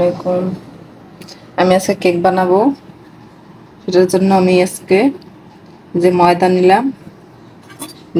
আলাইকুম। আমি আজকে কেক বানাবো। সেটার জন্য আমি আজকে যে ময়দা নিলাম,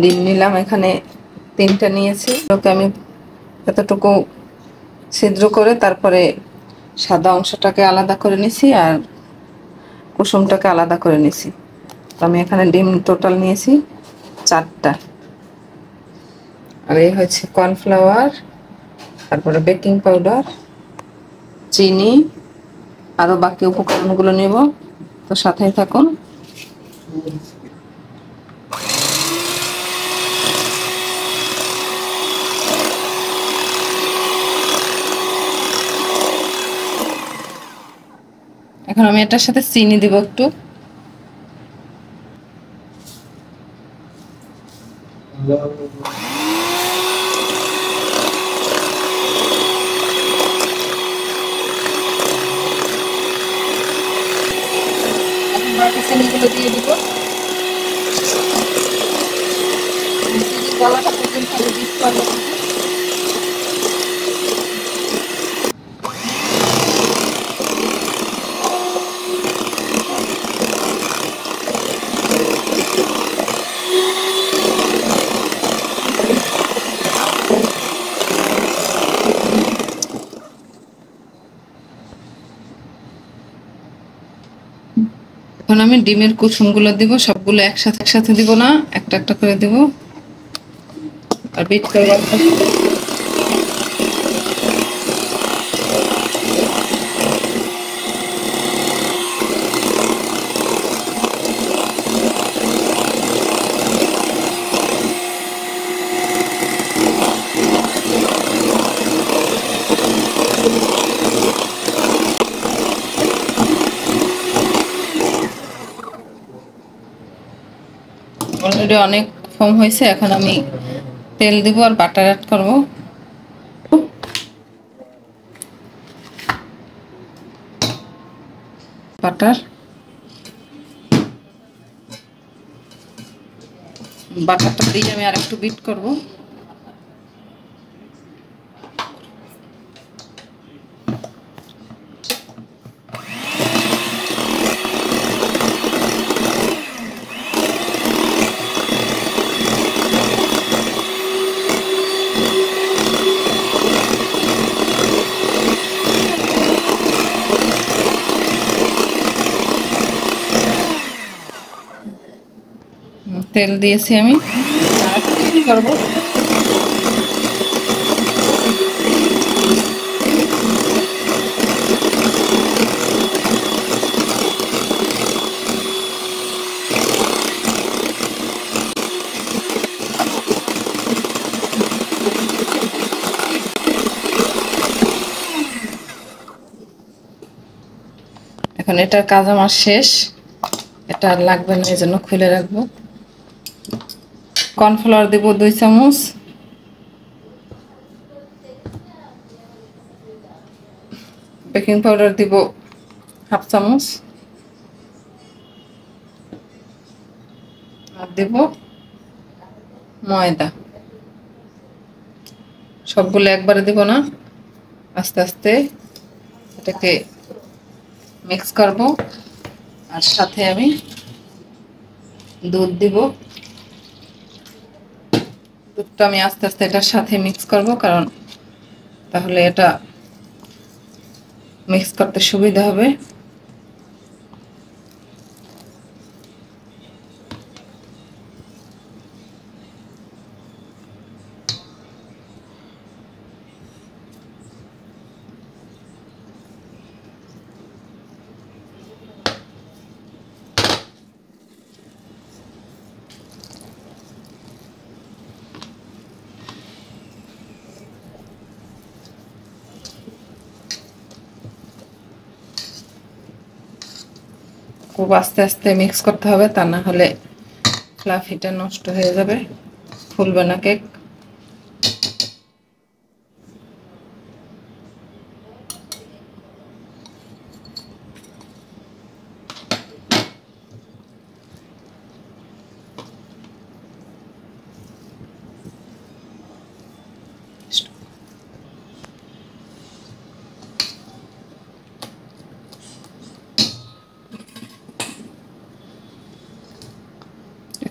ডিম নিলাম, এখানে 3টা নিয়েছি। ওকে আমি এতটুকু ছিদ্র করে তারপরে সাদা অংশটাকে আলাদা করে নিছি আর কুসুমটাকে আলাদা করে নিছি। তো আমি এখানে ডিম টোটাল নিয়েছি 4টা। আর এই হচ্ছে কর্নফ্লাওয়ার, তারপরে বেকিং পাউডার, চিনি, আরও বাকি উপকরণগুলো নেব। তো সাথেই থাকুন। এখন আমি এটার সাথে চিনি দিব একটু। বাকি চিনিগুলো দিয়ে দিব। চিনি গলাটা পর্যন্ত আমি বিট করবো। এখন আমি ডিমের কুসুমগুলো দিব, সবগুলো একসাথে দিব না, একটা একটা করে দিব আর বিট করে রাখবো। অলরেডি অনেক ফর্ম হয়েছে। এখন আমি তেল দিব আর বাটার অ্যাড করব। বাটারটা দিয়ে আমি আর একটু বিট করব। তেল দিয়েছি আমি, করবো। এখন এটার কাজ আমার শেষ, এটা আর লাগবে না, এই জন্য খুলে রাখবো। কর্নফ্লাওয়ার দেব 2 চামচ, বেকিং পাউডার দিব 1/2 চামচ, আর দেব ময়দা। সবগুলো একবারে দেব না, আস্তে আস্তে এটাকে মিক্স করব। আর সাথে আমি দুধ দিব। দুধটা আমি আস্তে আস্তে এটার সাথে মিক্স করব, কারণ তাহলে এটা মিক্স করতে সুবিধা হবে। খুব আস্তে আস্তে মিক্স করতে হবে, তা না হলে ফ্লাফিটা নষ্ট হয়ে যাবে, ফুলবে না কেক।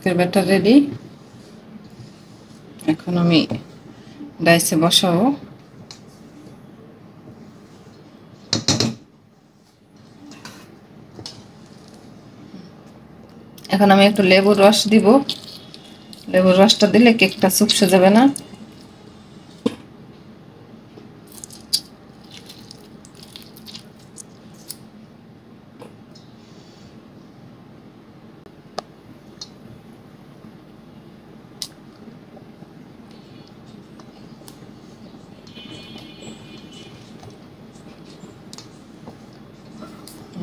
কেকের ব্যাটার রেডি। এখন আমি ডাইসে বসাবো। এখন আমি একটু লেবুর রস দিব। লেবুর রসটা দিলে কেকটা চুপসে যাবে না।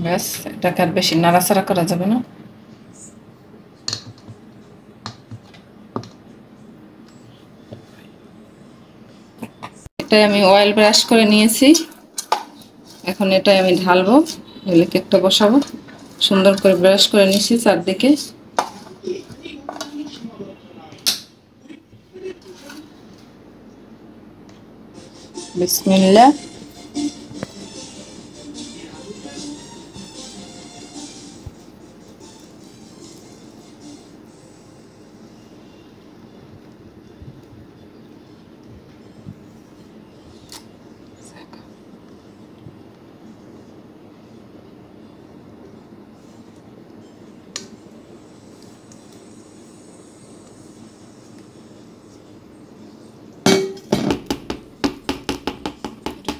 ব্যাস, এটাকে আর বেশি নাড়াচাড়া করা যাবে না। এটাই আমি অয়েল ব্রাশ করে নিয়েছি। এখন এটাই আমি ঢালবো, ঢেলে কেকটা বসাবো। সুন্দর করে ব্রাশ করে নিয়েছি চারদিকে। বিসমিল্লাহ।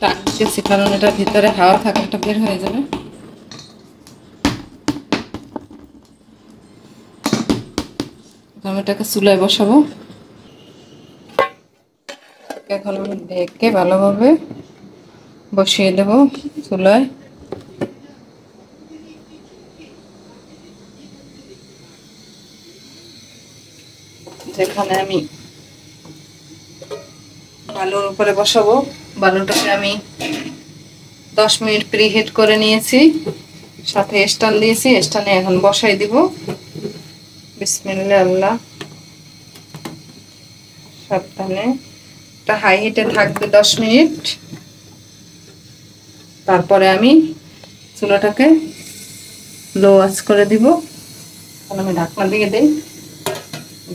টান দিতেছি কারণ এটা ভিতরে হাওয়া থাকাটা বের হয়ে যাবে। আমি এটাকে চুলায় বসাবো। এখন আমি ঢেকে ভালোভাবে বসিয়ে দেব চুলায়। যেখানে আমি বালুর উপরে বসাবো, বালুটাকে আমি 10 মিনিট প্রিহিট করে নিয়েছি, সাথে স্ট্যান্ড দিয়েছি। স্ট্যান্ডে এখন বসাই দিব। বিসমিল্লাহ আল্লাহ। সাবধানে, এটা হাই হিটে থাকবে 10 মিনিট। তারপরে আমি চুলাটাকে লো আঁচ করে দিব। এখন আমি ঢাকনা দিয়ে দিই।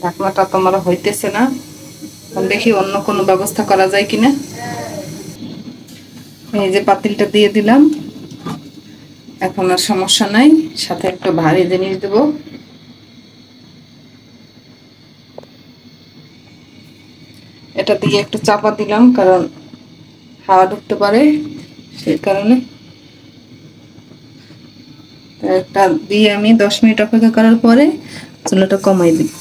ঢাকনাটা তো আমার হইতেছে না, দেখি অন্য কোনো ব্যবস্থা করা যায় কিনা। এই যে পাতিলটা দিয়ে দিলাম, এখন আর সমস্যা নাই। সাথে একটা ভারী জিনিস দেব। এটা দিয়ে একটু চাপা দিলাম কারণ হাওয়া ঢুকতে পারে, সেই কারণে। একটা দিয়ে আমি 10 মিনিট অপেক্ষা করার পরে চুলাটা কমাই দিই।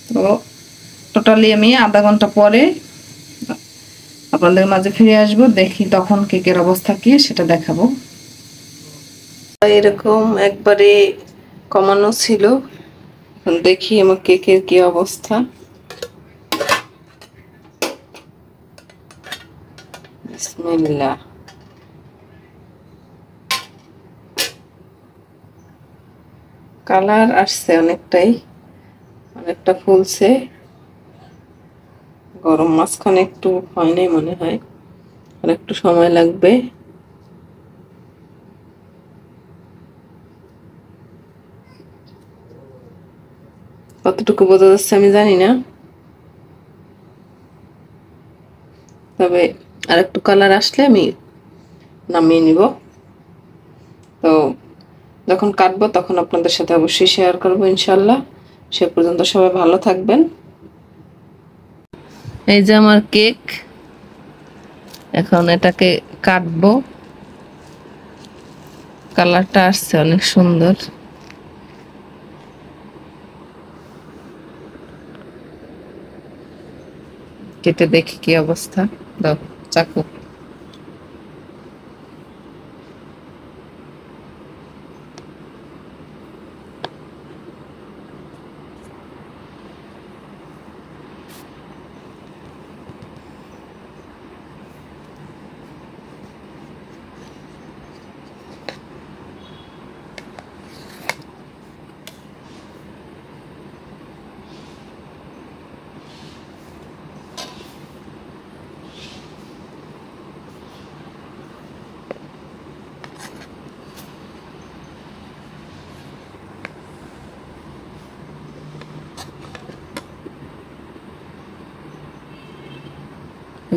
তো টোটালি আমি আধা ঘন্টা পরে আপনাদের মাঝে ফিরে আসবো। দেখি তখন কেকের অবস্থা কি সেটা দেখাবো। এরকম একবারে কমানো ছিল, এখন দেখি আমার কেকের কি অবস্থা। বিসমিল্লাহ। কালার আসছে অনেকটাই, অনেকটা ফুলছে। গরম মাঝখানে একটু হয় নাই মনে হয়, আর একটু সময় লাগবে। কতটুকু বোঝা যাচ্ছে আমি জানি না, তবে আর একটু কালার আসলে আমি নামিয়ে নিব। তো যখন কাটবো তখন আপনাদের সাথে অবশ্যই শেয়ার করবো ইনশাল্লাহ। সে পর্যন্ত সবাই ভালো থাকবেন। এই যে আমার কেক, এখন এটাকে কাটবো। কালারটা আসছে অনেক সুন্দর। কেটে দেখি কি অবস্থা। দাও চাকু।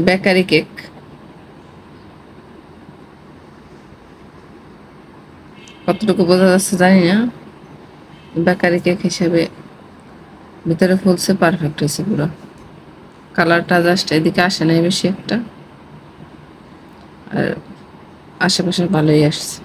Bakery cake. কতটুকু বোঝা যাচ্ছে জানি না, বেকারি কেক হিসেবে ভিতরে ফুলছে, পারফেক্ট হয়েছে পুরো। কালারটা জাস্ট এদিকে আসে নাই বেশি একটা, আর আশেপাশে ভালোই আসছে।